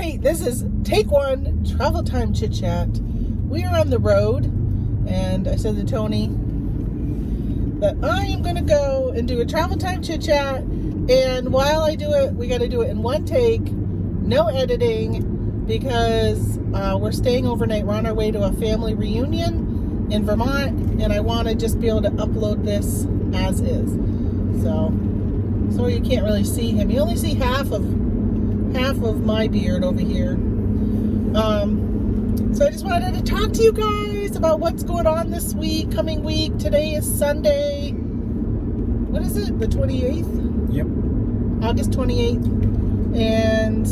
right, this is take one, travel time chit chat. We are on the road, and I said to Tony that I am going to go and do a travel time chit chat. And while I do it, we got to do it in one take, no editing, because we're staying overnight. We're on our way to a family reunion in Vermont, and I want to just be able to upload this as is. So you can't really see him. You only see half of my beard over here. So I just wanted to talk to you guys about what's going on this week, coming week. Today is Sunday. What is it? The 28th? Yep. August 28th. And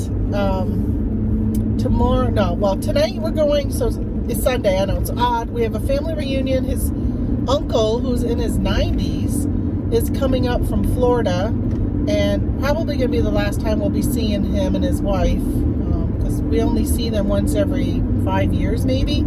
tonight we're going, so it's Sunday. I know it's odd. We have a family reunion. His uncle, who's in his 90s, is coming up from Florida, and probably going to be the last time we'll be seeing him and his wife, because we only see them once every 5 years maybe.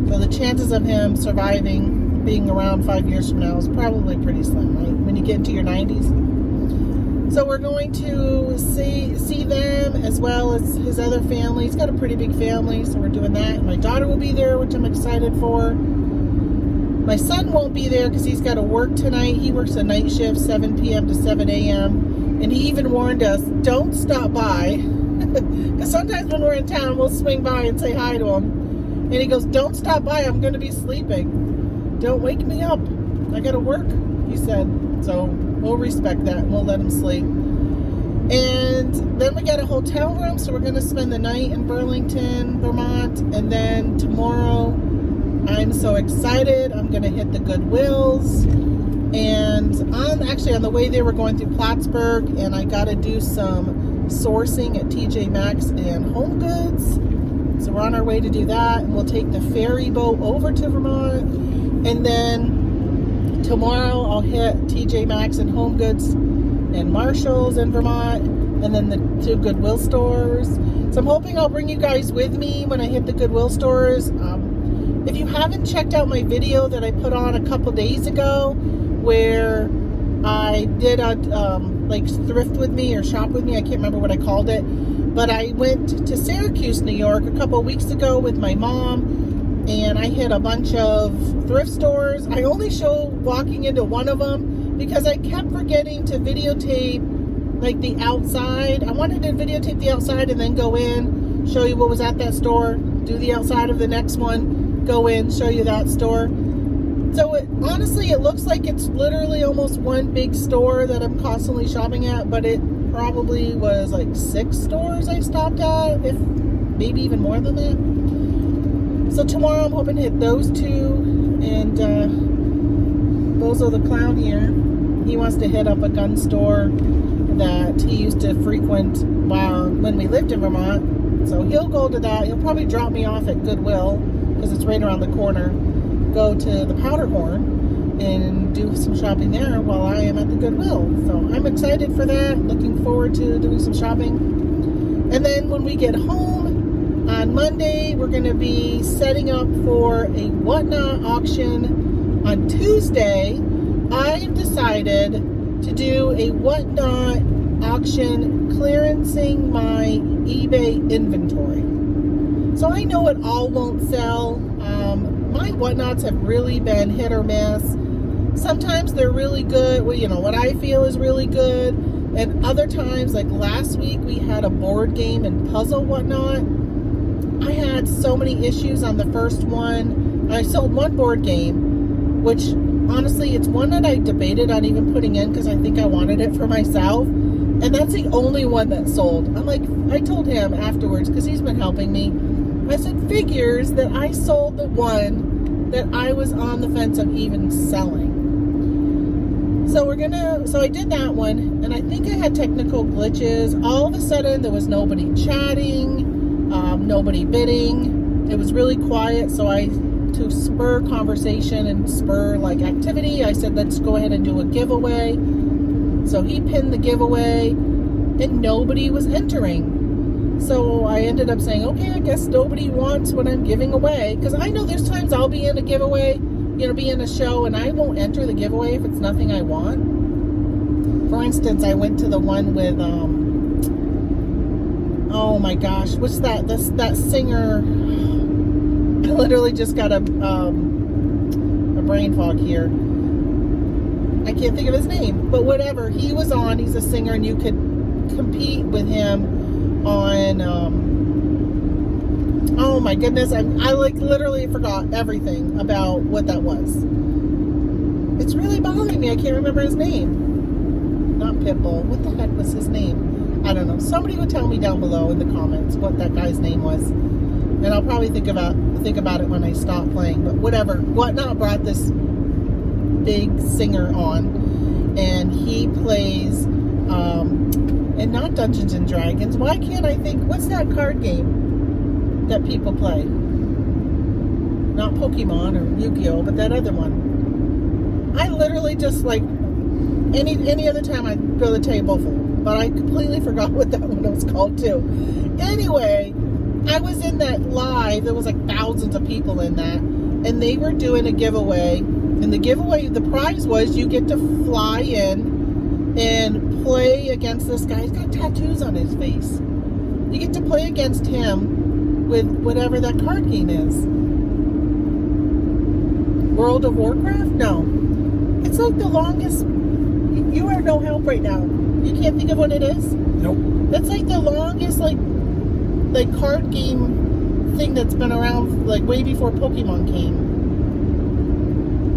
So the chances of him surviving being around 5 years from now is probably pretty slim, right? When you get into your 90s. So we're going to see them as well as his other family. He's got a pretty big family, so we're doing that. And my daughter will be there, which I'm excited for. My son won't be there because he's got to work tonight. He works a night shift, 7 p.m. to 7 a.m. And he even warned us, don't stop by. Because sometimes when we're in town, we'll swing by and say hi to him. And he goes, don't stop by. I'm going to be sleeping. Don't wake me up. I got to work, he said. So we'll respect that and we'll let him sleep. And then we got a hotel room, so we're going to spend the night in Burlington, Vermont. And then tomorrow, I'm so excited. I'm going to hit the Goodwills. And on the way there, we're going through Plattsburgh, and I got to do some sourcing at TJ Maxx and Home Goods. So we're on our way to do that, and we'll take the ferry boat over to Vermont. And then tomorrow, I'll hit TJ Maxx and Home Goods and Marshall's in Vermont, and then the 2 Goodwill stores. So I'm hoping I'll bring you guys with me when I hit the Goodwill stores. If you haven't checked out my video that I put on a couple days ago, where I did a thrift with me or shop with me, I can't remember what I called it, but I went to Syracuse, New York a couple weeks ago with my mom, and I hit a bunch of thrift stores. I only show walking into one of them because I kept forgetting to videotape the outside. I wanted to videotape the outside and then go in, show you what was at that store, do the outside of the next one, go in, show you that store. So honestly, it looks like it's literally almost one big store that I'm constantly shopping at, but it probably was 6 stores I stopped at, if maybe even more than that. So tomorrow I'm hoping to hit those 2, and Bozo the Clown here, he wants to hit up a gun store that he used to frequent when we lived in Vermont. So he'll go to that. He'll probably drop me off at Goodwill, because it's right around the corner. Go to the Powderhorn and do some shopping there while I am at the Goodwill. So I'm excited for that. Looking forward to doing some shopping. And then when we get home on Monday, we're going to be setting up for a WhatNot auction on Tuesday. I've decided to do a WhatNot auction clearancing my eBay inventory. So I know it all won't sell. My WhatNots have really been hit or miss. Sometimes they're really good, what I feel is really good. And other times, like last week, we had a board game and puzzle WhatNot. I had so many issues on the first one. I sold one board game, which honestly, it's one that I debated on even putting in because I think I wanted it for myself. And that's the only one that sold. I told him afterwards, because he's been helping me, I said, figures that I sold the one that I was on the fence of even selling. So I did that one, and I think I had technical glitches. All of a sudden, there was nobody chatting, nobody bidding. It was really quiet, so to spur conversation and spur activity, I said, let's go ahead and do a giveaway. So he pinned the giveaway, and nobody was entering. So I ended up saying, okay, I guess nobody wants what I'm giving away. Because I know there's times I'll be in a giveaway, be in a show, and I won't enter the giveaway if it's nothing I want. For instance, I went to the one with oh my gosh, what's that? That singer. I literally just got a brain fog here. I can't think of his name, but whatever. He was on. He's a singer, and you could compete with him on. Oh my goodness! I like literally forgot everything about what that was. It's really bothering me. I can't remember his name. Not Pitbull. What the heck was his name? I don't know. Somebody would tell me down below in the comments what that guy's name was, and I'll probably think about it when I stop playing. But whatever. WhatNot brought this big singer on, and he plays and not Dungeons and Dragons. Why can't I think? What's that card game that people play? Not Pokemon or Yu-Gi-Oh, but that other one. I literally just like any other time I'd be able to tell you both of them, but I completely forgot what that one was called too. Anyway, I was in that live. There was like thousands of people in that, and they were doing a giveaway. And the giveaway, the prize was you get to fly in and play against this guy. He's got tattoos on his face. You get to play against him with whatever that card game is. World of Warcraft? No. It's like the longest. You are no help right now. You can't think of what it is? Nope. That's like the longest like card game thing that's been around like way before Pokemon came.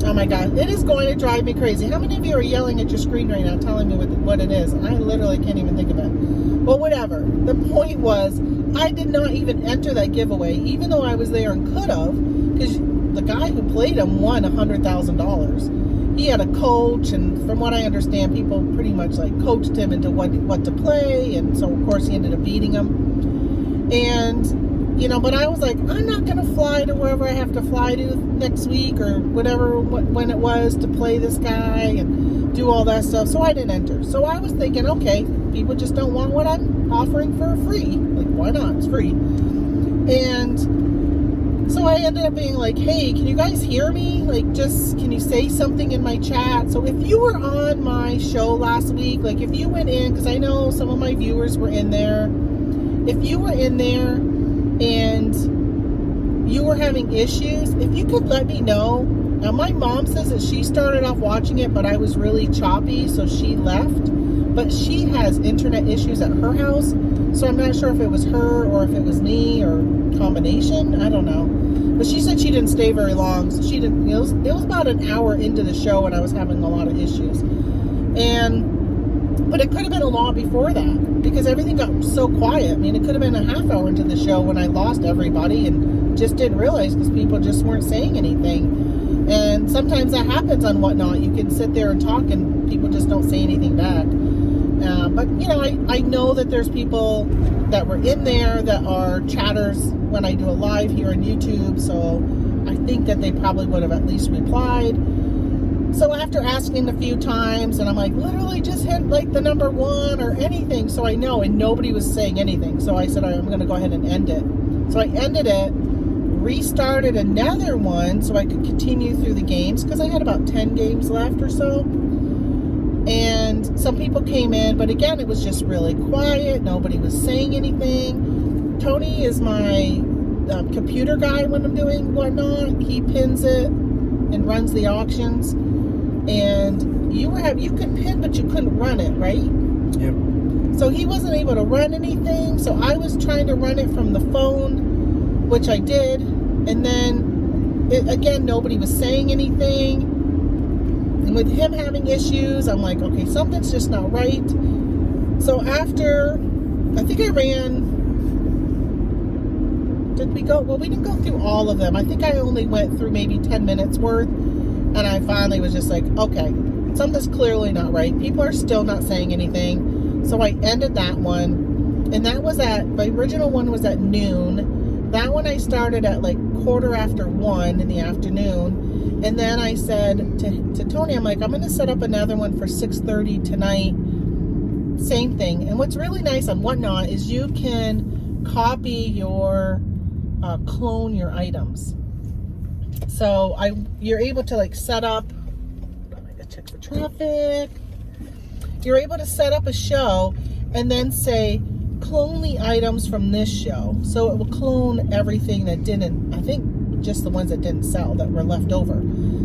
Oh my God, it is going to drive me crazy. How many of you are yelling at your screen right now telling me what it is? And I literally can't even think of it. Well, whatever. The point was, I did not even enter that giveaway, even though I was there and could have, because the guy who played him won $100,000. He had a coach, and from what I understand, people pretty much like coached him into what to play, and so of course he ended up beating him. And you know, but I was like, I'm not going to fly to wherever I have to fly to next week or whatever, when it was to play this guy and do all that stuff. So I didn't enter. So I was thinking, okay, people just don't want what I'm offering for free. Like, why not? It's free. And so I ended up being like, hey, can you guys hear me? Like, just, can you say something in my chat? So if you were on my show last week, like if you went in, because I know some of my viewers were in there. If you were in there, and you were having issues, if you could let me know. Now my mom says that she started off watching it, but I was really choppy, so she left. But she has internet issues at her house, so I'm not sure if it was her or if it was me or combination. I don't know. But she said she didn't stay very long, so she didn't. It was about an hour into the show and I was having a lot of issues. But it could have been a lot before that, because everything got so quiet. I mean, it could have been a half hour into the show when I lost everybody and just didn't realize because people just weren't saying anything. And sometimes that happens on WhatNot. You can sit there and talk and people just don't say anything back. But, you know, I know that there's people that were in there that are chatters when I do a live here on YouTube. So I think that they probably would have at least replied. So after asking a few times, and I'm like, literally just hit like the number 1 or anything, so I know, and nobody was saying anything. So I said, I'm going to go ahead and end it. So I ended it, restarted another one so I could continue through the games, because I had about 10 games left or so. And some people came in, but again, it was just really quiet. Nobody was saying anything. Tony is my computer guy when I'm doing WhatNot. He pins it and runs the auctions. And you could pin, but you couldn't run it, right? Yep. So he wasn't able to run anything. So I was trying to run it from the phone, which I did. And then, again, nobody was saying anything. And with him having issues, I'm like, okay, something's just not right. So after, I think I ran, did we go? Well, we didn't go through all of them. I think I only went through maybe 10 minutes worth. And I finally was just like, okay, something's clearly not right. People are still not saying anything. So I ended that one. And that was my original one was at noon. That one I started at like 1:15 in the afternoon. And then I said to Tony, I'm like, I'm going to set up another one for 6:30 tonight. Same thing. And what's really nice on WhatNot is you can copy your, clone your items. So you're able to like set up, I gotta check the traffic. You're able to set up a show and then say, clone the items from this show. So it will clone everything that didn't, I think just the ones that didn't sell that were left over.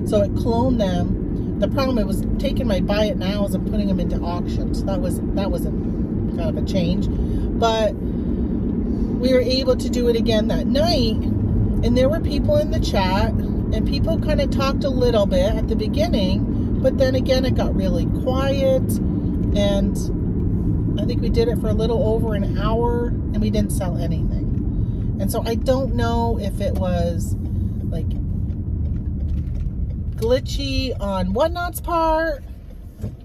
So it cloned them. The problem, it was taking my buy it nows and putting them into auctions. That was a kind of a change. But we were able to do it again that night. And there were people in the chat, and people kind of talked a little bit at the beginning, but then again it got really quiet, and I think we did it for a little over an hour, and we didn't sell anything. And so I don't know if it was like glitchy on WhatNot's part,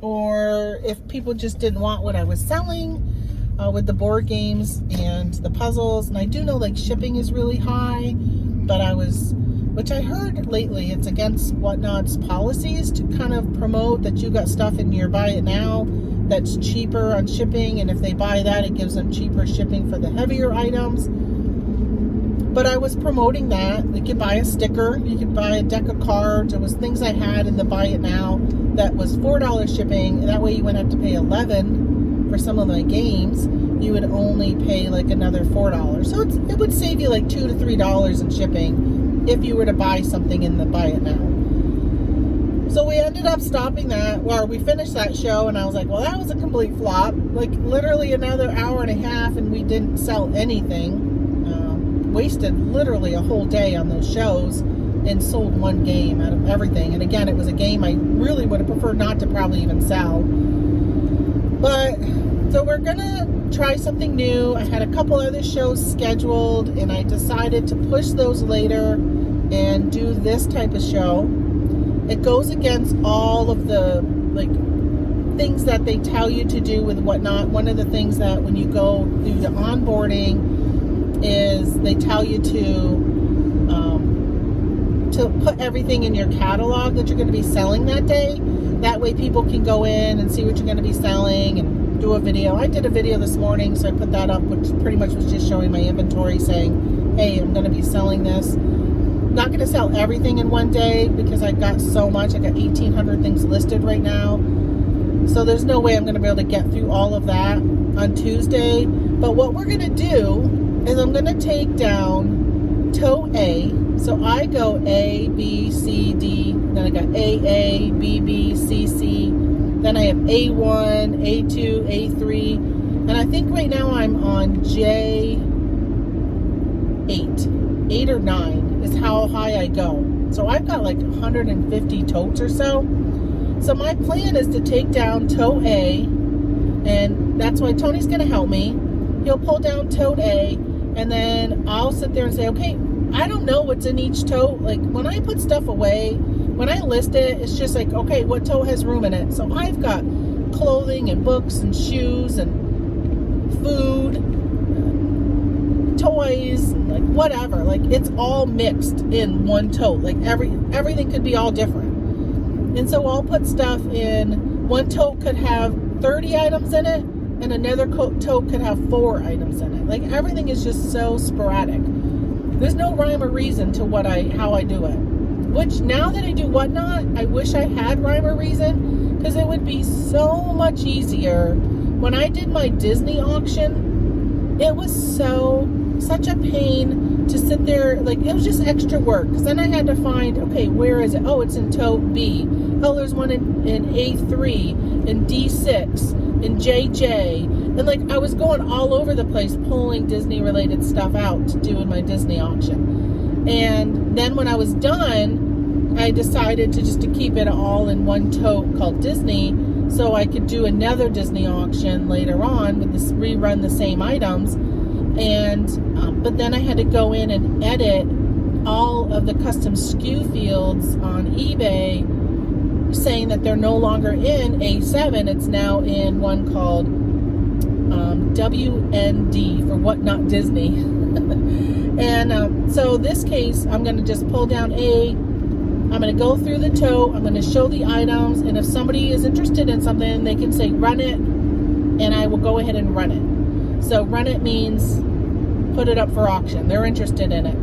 or if people just didn't want what I was selling with the board games and the puzzles. And I do know like shipping is really high, but which I heard lately, it's against WhatNot's policies to kind of promote that you got stuff in your buy it now that's cheaper on shipping, and if they buy that, it gives them cheaper shipping for the heavier items. But I was promoting that. You could buy a sticker, you could buy a deck of cards. There was things I had in the buy it now that was $4 shipping, and that way you wouldn't have to pay $11 for some of my games. You would only pay like another $4. So it would save you like $2 to $3 in shipping if you were to buy something in the buy it now. So we ended up stopping that, or we finished that show, and I was like, well, that was a complete flop. Like literally another hour and a half, and we didn't sell anything. Wasted literally a whole day on those shows and sold one game out of everything. And again, it was a game I really would have preferred not to probably even sell. But so we're gonna try something new. I had a couple other shows scheduled, and I decided to push those later and do this type of show. It goes against all of the like things that they tell you to do with WhatNot. One of the things that when you go through the onboarding is they tell you to put everything in your catalog that you're going to be selling that day. That way people can go in and see what you're going to be selling and do a video. I did a video this morning, so I put that up, which pretty much was just showing my inventory, saying, hey, I'm going to be selling this. Not going to sell everything in one day because I got so much. I got 1,800 things listed right now. So there's no way I'm going to be able to get through all of that on Tuesday. But what we're going to do is I'm going to take down tote A. So I go A, B, C, D. Then I got A, B, B, C, C. Then I have A1, A2, A3. And I think right now I'm on J8. 8 or 9 is how high I go. So I've got like 150 totes or so. So my plan is to take down tote A, and that's why Tony's going to help me. He'll pull down tote A, and then I'll sit there and say, okay, I don't know what's in each tote. Like when I put stuff away, when I list it, it's just like, okay, what tote has room in it? So I've got clothing and books and shoes and food, toys, and like whatever. Like it's all mixed in one tote. Like everything could be all different. And so I'll put stuff in. One tote could have 30 items in it, and another tote could have 4 items in it. Like everything is just so sporadic. There's no rhyme or reason to how I do it. Which now that I do WhatNot, I wish I had rhyme or reason, because it would be so much easier. When I did my Disney auction, it was such a pain to sit there. Like it was just extra work, because then I had to find, okay, where is it? Oh, it's in tote B. Oh, there's one in A3, in D6, in JJ. And like I was going all over the place pulling Disney related stuff out to do in my Disney auction. And then when I was done, I decided to keep it all in one tote called Disney, so I could do another Disney auction later on with this, rerun the same items. And but then I had to go in and edit all of the custom SKU fields on eBay, saying that they're no longer in A7. It's now in one called WND for WhatNot Disney. And so this case, I'm going to just pull down A. I'm going to go through the tote. I'm going to show the items. And if somebody is interested in something, they can say run it, and I will go ahead and run it. So run it means put it up for auction. They're interested in it.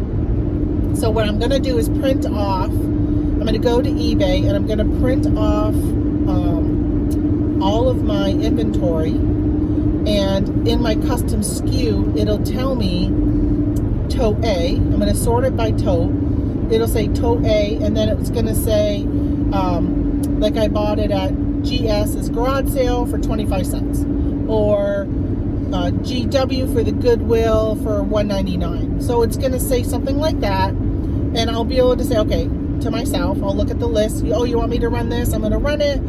So what I'm going to do is print off. I'm going to go to eBay, and I'm going to print off all of my inventory And in my custom SKU, it'll tell me tote A. I'm going to sort it by tote. It'll say tote A, and then it's going to say, like I bought it at GS's garage sale for 25 cents. Or GW for the Goodwill for $1.99. So it's going to say something like that. And I'll be able to say, okay, to myself, I'll look at the list. Oh, you want me to run this? I'm going to run it.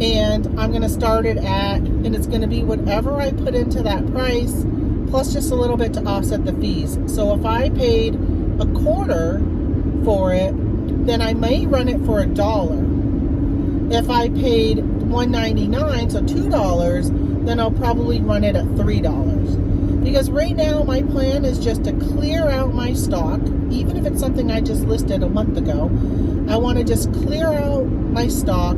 And I'm going to start it at, and it's going to be whatever I put into that price, plus just a little bit to offset the fees. So if I paid a quarter for it, then I may run it for $1. If I paid $1.99, so $2, then I'll probably run it at $3. Because right now my plan is just to clear out my stock, even if it's something I just listed a month ago. I want to just clear out my stock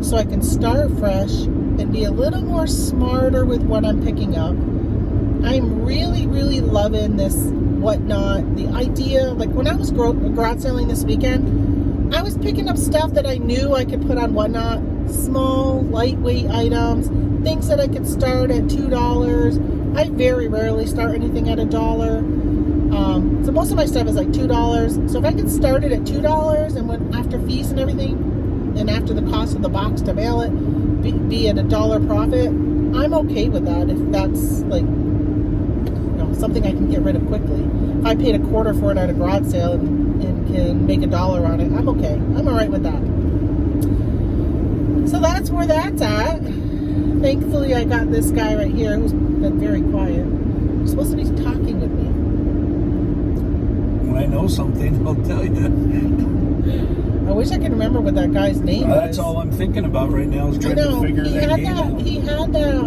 so I can start fresh and be a little more smarter with what I'm picking up. I'm really, really loving this WhatNot. The idea, like when I was garage selling this weekend, I was picking up stuff that I knew I could put on WhatNot. Small, lightweight items, things that I could start at $2. I very rarely start anything at $1. So most of my stuff is like $2. So if I could start it at $2 and when after fees and everything, and after the cost of the box to mail it, be at $1 profit, I'm okay with that. If that's like, something I can get rid of quickly. If I paid a quarter for it at a garage sale and can make $1 on it, I'm okay. I'm all right with that. So that's where that's at. Thankfully, I got this guy right here who's been very quiet. He's supposed to be talking with me. When I know something, I'll tell you. I wish I could remember what that guy's name was. That's all I'm thinking about right now is trying to figure that game out.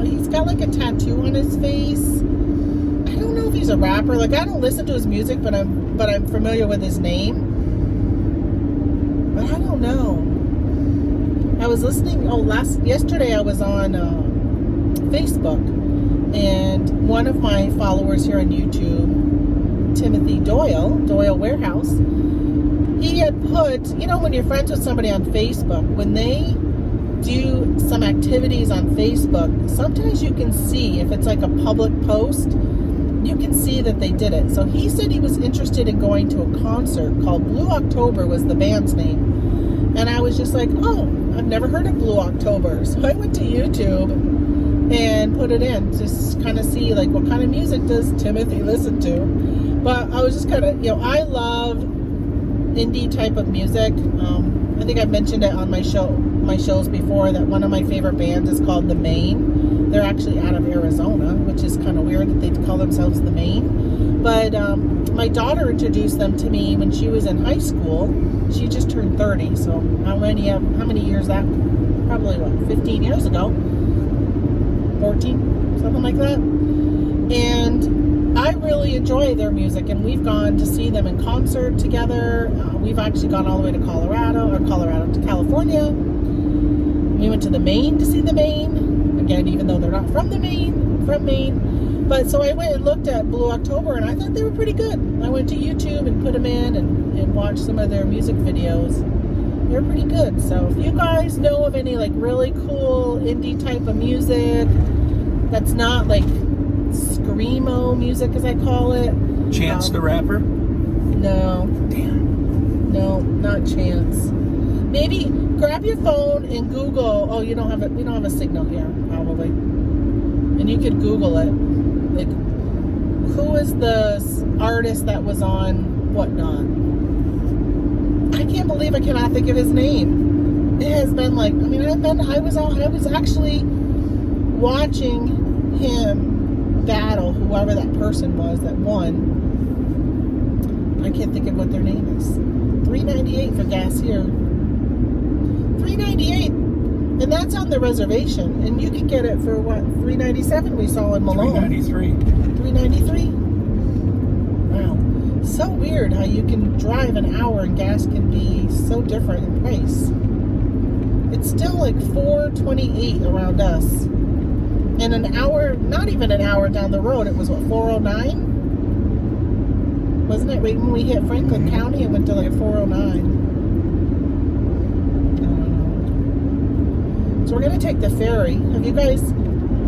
He's got like a tattoo on his face. I don't know if he's a rapper. Like I don't listen to his music, but I'm familiar with his name. But I don't know. I was listening. Yesterday I was on Facebook, and one of my followers here on YouTube, Timothy Doyle Warehouse, he had put, when you're friends with somebody on Facebook, when they do some activities on Facebook, sometimes you can see if it's like a public post, you can see that they did it. So he said he was interested in going to a concert called Blue October was the band's name. And I was just like, oh, I've never heard of Blue October. So I went to YouTube and put it in, just kind of see like what kind of music does Timothy listen to. But I was just kind of, I love indie type of music. I think I've mentioned it on my shows before that one of my favorite bands is called The Maine. They're actually out of Arizona, which is kind of weird that they call themselves The Maine. But my daughter introduced them to me when she was in high school. She just turned 30, so how many years that? Probably 15 years ago. 14, something like that. And I really enjoy their music, and we've gone to see them in concert together. We've actually gone all the way to Colorado to California. We went to the Maine to see the Maine. Again, even though they're not from Maine. But so I went and looked at Blue October, and I thought they were pretty good. I went to YouTube and put them in and watched some of their music videos. They're pretty good. So if you guys know of any like really cool indie type of music that's not like screamo music, as I call it. Chance the Rapper? No. Damn. No, not Chance. Maybe grab your phone and Google. Oh, we don't have a signal here, probably. And you could Google it. Like, who is the artist that was on WhatNot? I can't believe I cannot think of his name. It has been like, I was actually watching him battle whoever that person was that won. I can't think of what their name is. $3.98 for gas here. $3.98, and that's on the reservation. And you can get it for what? $3.97 we saw in Malone. $3.93. Wow, so weird how you can drive an hour and gas can be so different in price. It's still like $4.28 around us. And an hour, not even an hour down the road, it was what, $4.09? Wasn't it right when we hit Franklin County? It went to like $4.09. So we're going to take the ferry. Have you guys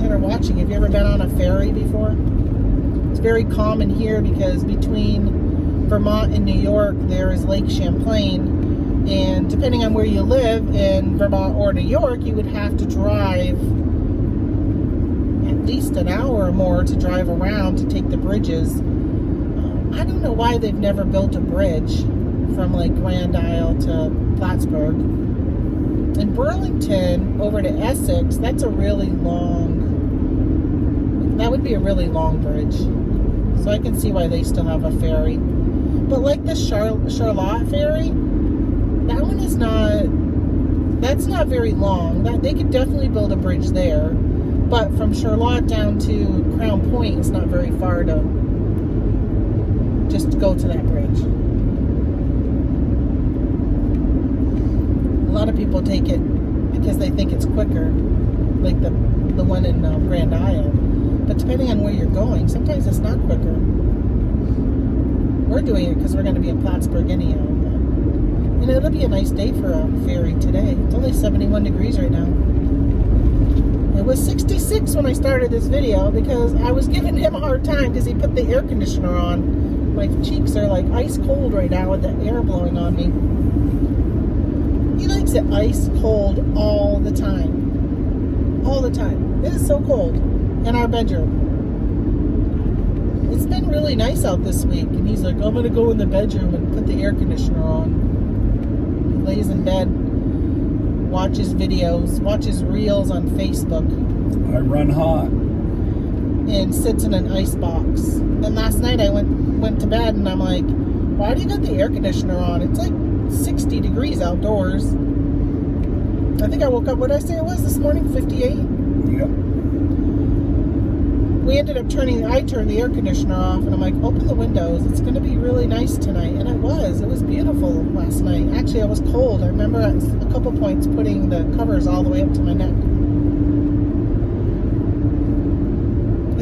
that are watching, have you ever been on a ferry before? It's very common here because between Vermont and New York, there is Lake Champlain. And depending on where you live in Vermont or New York, you would have to drive at least an hour or more to drive around to take the bridges. I don't know why they've never built a bridge from like Grand Isle to Plattsburgh. In Burlington over to Essex, that's a really long, that would be a really long bridge. So I can see why they still have a ferry. But like the Charlotte ferry, that one is not, that's not very long. They could definitely build a bridge there. But from Charlotte down to Crown Point, it's not very far to just go to that bridge. A lot of people take it because they think it's quicker, like the one in Grand Isle. But depending on where you're going, sometimes it's not quicker. We're doing it because we're going to be in Plattsburgh anyhow. And it'll be a nice day for a ferry today. It's only 71 degrees right now. It was 66 when I started this video because I was giving him a hard time because he put the air conditioner on. My cheeks are like ice cold right now with the air blowing on me. He likes it ice cold all the time. All the time. It is so cold in our bedroom. It's been really nice out this week. And he's like, I'm going to go in the bedroom and put the air conditioner on. He lays in bed, watches videos, watches reels on Facebook. I run hot. And sits in an ice box. And last night I went to bed and I'm like, why do you got the air conditioner on? It's like 60 degrees outdoors. I think I woke up, what did I say it was this morning? 58? Yep. We ended up I turned the air conditioner off and I'm like, open the windows. It's going to be really nice tonight. And it was beautiful last night. Actually, I was cold. I remember at a couple points putting the covers all the way up to my neck.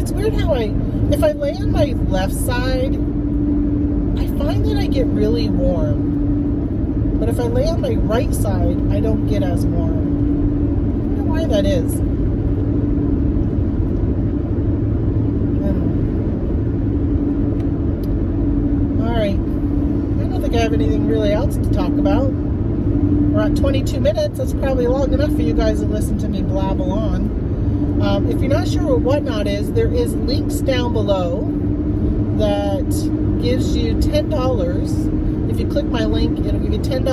It's weird how if I lay on my left side, I find that I get really warm. But if I lay on my right side, I don't get as warm. I don't know why that is. Alright. I don't think I have anything really else to talk about. We're at 22 minutes. That's probably long enough for you guys to listen to me blabble on. If you're not sure what WhatNot is, there is links down below that gives you $10. If you click my link, it'll give you $10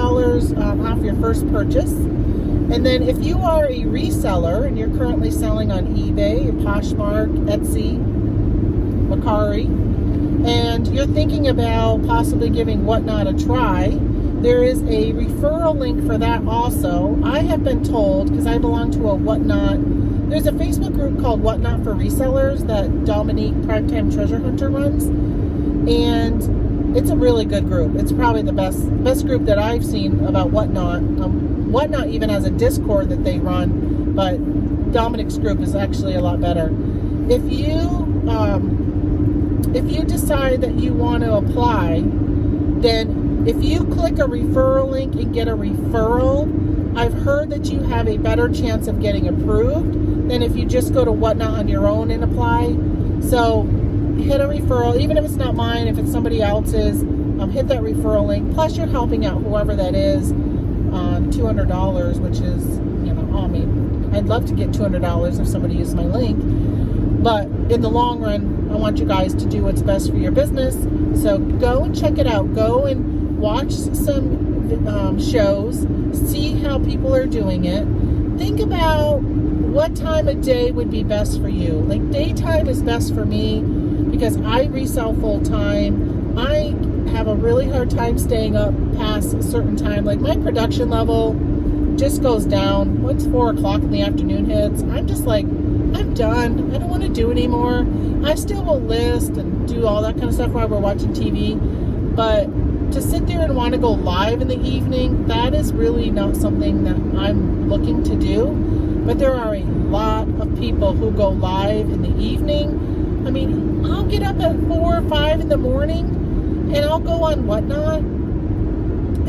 off your first purchase. And then if you are a reseller and you're currently selling on eBay, Poshmark, Etsy, Mercari, and you're thinking about possibly giving WhatNot a try, there is a referral link for that also. I have been told, because I belong to a WhatNot, there's a Facebook group called WhatNot for Resellers that Dominique, Primetime Treasure Hunter, runs. And it's a really good group. It's probably the best group that I've seen about WhatNot. WhatNot even has a Discord that they run, but Dominique's group is actually a lot better. If you decide that you want to apply, then if you click a referral link and get a referral, I've heard that you have a better chance of getting approved than if you just go to WhatNot on your own and apply. So hit a referral, even if it's not mine, if it's somebody else's, hit that referral link. Plus you're helping out whoever that is on $200, which is, I mean, I'd love to get $200 if somebody uses my link. But in the long run, I want you guys to do what's best for your business. So go and check it out. Go and watch some shows. See how people are doing it. Think about what time of day would be best for you. Like daytime is best for me because I resell full time. I have a really hard time staying up past a certain time. Like my production level just goes down. Once 4 o'clock in the afternoon hits, I'm just like, I'm done. I don't want to do anymore. I still will list and do all that kind of stuff while we're watching TV. But to sit there and want to go live in the evening, that is really not something that I'm looking to do. But there are a lot of people who go live in the evening. I mean, I'll get up at 4 or 5 in the morning and I'll go on WhatNot.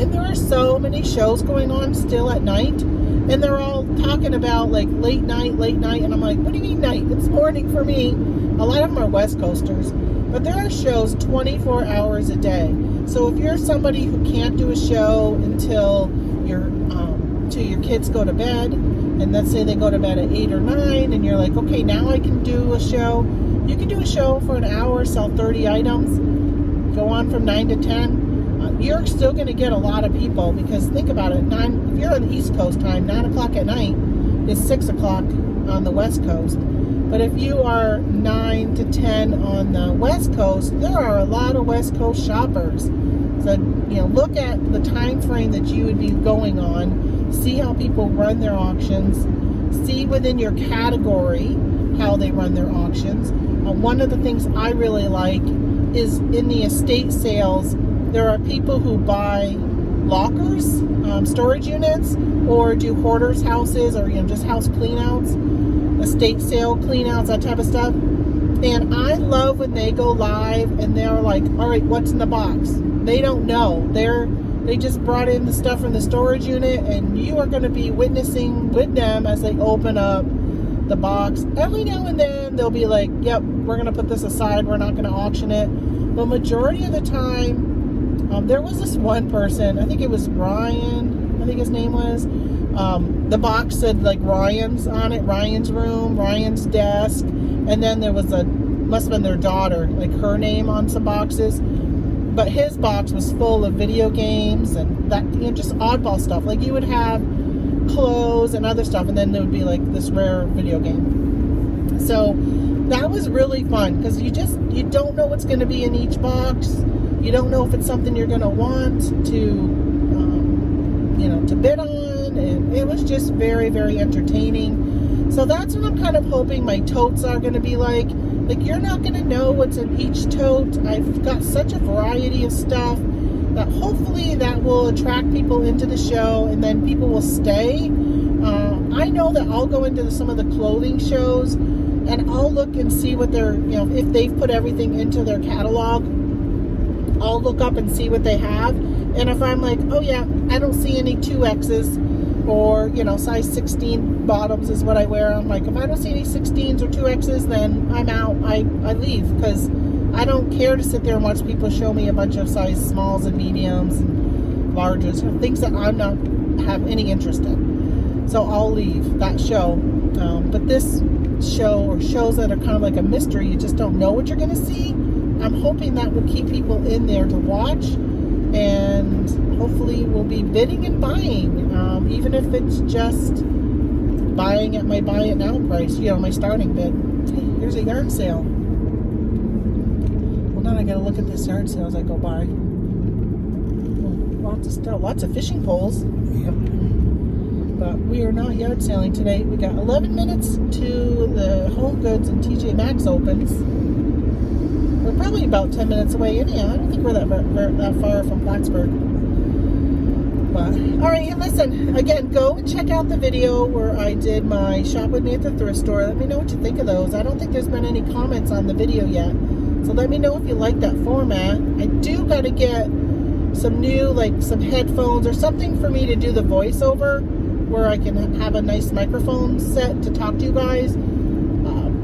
And there are so many shows going on still at night. And they're all talking about like late night, and I'm like, what do you mean night? It's morning for me. A lot of them are West Coasters, but there are shows 24 hours a day. So if you're somebody who can't do a show until your kids go to bed, and let's say they go to bed at 8 or 9, and you're like, okay, now I can do a show. You can do a show for an hour, sell 30 items, go on from 9 to 10. You're still going to get a lot of people, because think about it, if you're on the East Coast time, 9 o'clock at night is 6 o'clock on the West Coast. But if you are 9 to 10 on the West Coast, there are a lot of West Coast shoppers. So, look at the time frame that you would be going on, see how people run their auctions, see within your category how they run their auctions. One of the things I really like is in the estate sales, there are people who buy lockers, storage units, or do hoarders' houses, or just house cleanouts, estate sale cleanouts, that type of stuff. And I love when they go live and they're like, all right, what's in the box? They don't know. They just brought in the stuff from the storage unit, and you are going to be witnessing with them as they open up the box. Every now and then they'll be like, yep, we're going to put this aside, we're not going to auction it. But majority of the time, there was this one person, I think it was Ryan, I think his name was, the box said like Ryan's on it, Ryan's room, Ryan's desk, and then there was must have been their daughter, like her name on some boxes. But his box was full of video games and that, just oddball stuff. Like you would have clothes and other stuff, and then there would be like this rare video game. So that was really fun, because you don't know what's going to be in each box. You don't know if it's something you're going to want to bid on, and it was just very, very entertaining. So that's what I'm kind of hoping my totes are going to be like. Like, you're not going to know what's in each tote. I've got such a variety of stuff that hopefully that will attract people into the show, and then people will stay. I know that I'll go into some of the clothing shows, and I'll look and see what if they've put everything into their catalog. I'll look up and see what they have. And if I'm like, oh yeah, I don't see any 2Xs, or, size 16 bottoms is what I wear. I'm like, if I don't see any 16s or 2Xs, then I'm out. I leave, because I don't care to sit there and watch people show me a bunch of size smalls and mediums and larges, things that I'm not have any interest in. So I'll leave that show. But this show, or shows that are kind of like a mystery, you just don't know what you're going to see, I'm hoping that will keep people in there to watch, and hopefully we'll be bidding and buying, even if it's just buying at my buy it now price, my starting bid. Hey, here's a yard sale. Well, now I gotta look at this yard sale as I go by. Lots of stuff, lots of fishing poles. Yep. But we are not yard selling today. We got 11 minutes to the Home Goods and TJ Maxx opens. We're probably about 10 minutes away anyhow. I don't think we're that far from Plattsburgh. But, all right, and listen, again, go and check out the video where I did my Shop With Me at the Thrift Store. Let me know what you think of those. I don't think there's been any comments on the video yet. So let me know if you like that format. I do got to get some new, like some headphones or something for me to do the voiceover, where I can have a nice microphone set to talk to you guys.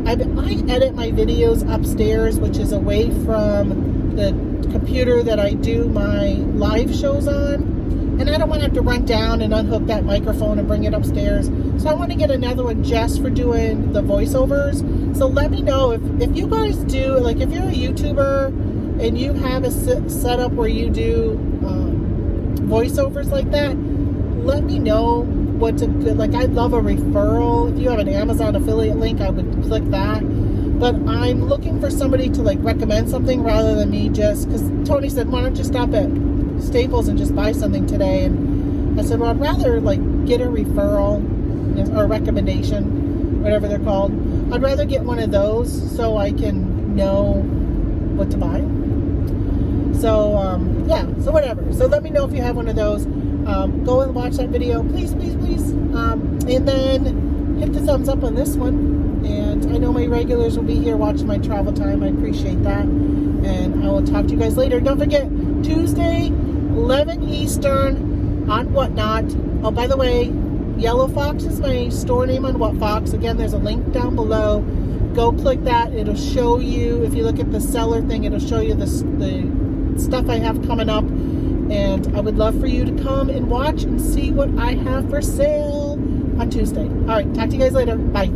I edit my videos upstairs, which is away from the computer that I do my live shows on. And I don't want to have to run down and unhook that microphone and bring it upstairs. So I want to get another one just for doing the voiceovers. So let me know if you guys do, like if you're a YouTuber and you have a setup where you do voiceovers like that, let me know what's a good, like I'd love a referral. If you have an Amazon affiliate link, I would click that. But I'm looking for somebody to like recommend something rather than me just, because Tony said, why don't you stop at Staples and just buy something today? And I said, well, I'd rather like get a referral or a recommendation, whatever they're called. I'd rather get one of those so I can know what to buy. So yeah, so whatever. So let me know if you have one of those. Go and watch that video, please, please, please. And then hit the thumbs up on this one. And I know my regulars will be here watching my travel time. I appreciate that. And I will talk to you guys later. Don't forget, Tuesday, 11 Eastern on WhatNot. Oh, by the way, Yellow Fox is my store name on WhatFox. Again, there's a link down below. Go click that. It'll show you, if you look at the seller thing, it'll show you the stuff I have coming up. And I would love for you to come and watch and see what I have for sale on Tuesday. All right, talk to you guys later. Bye.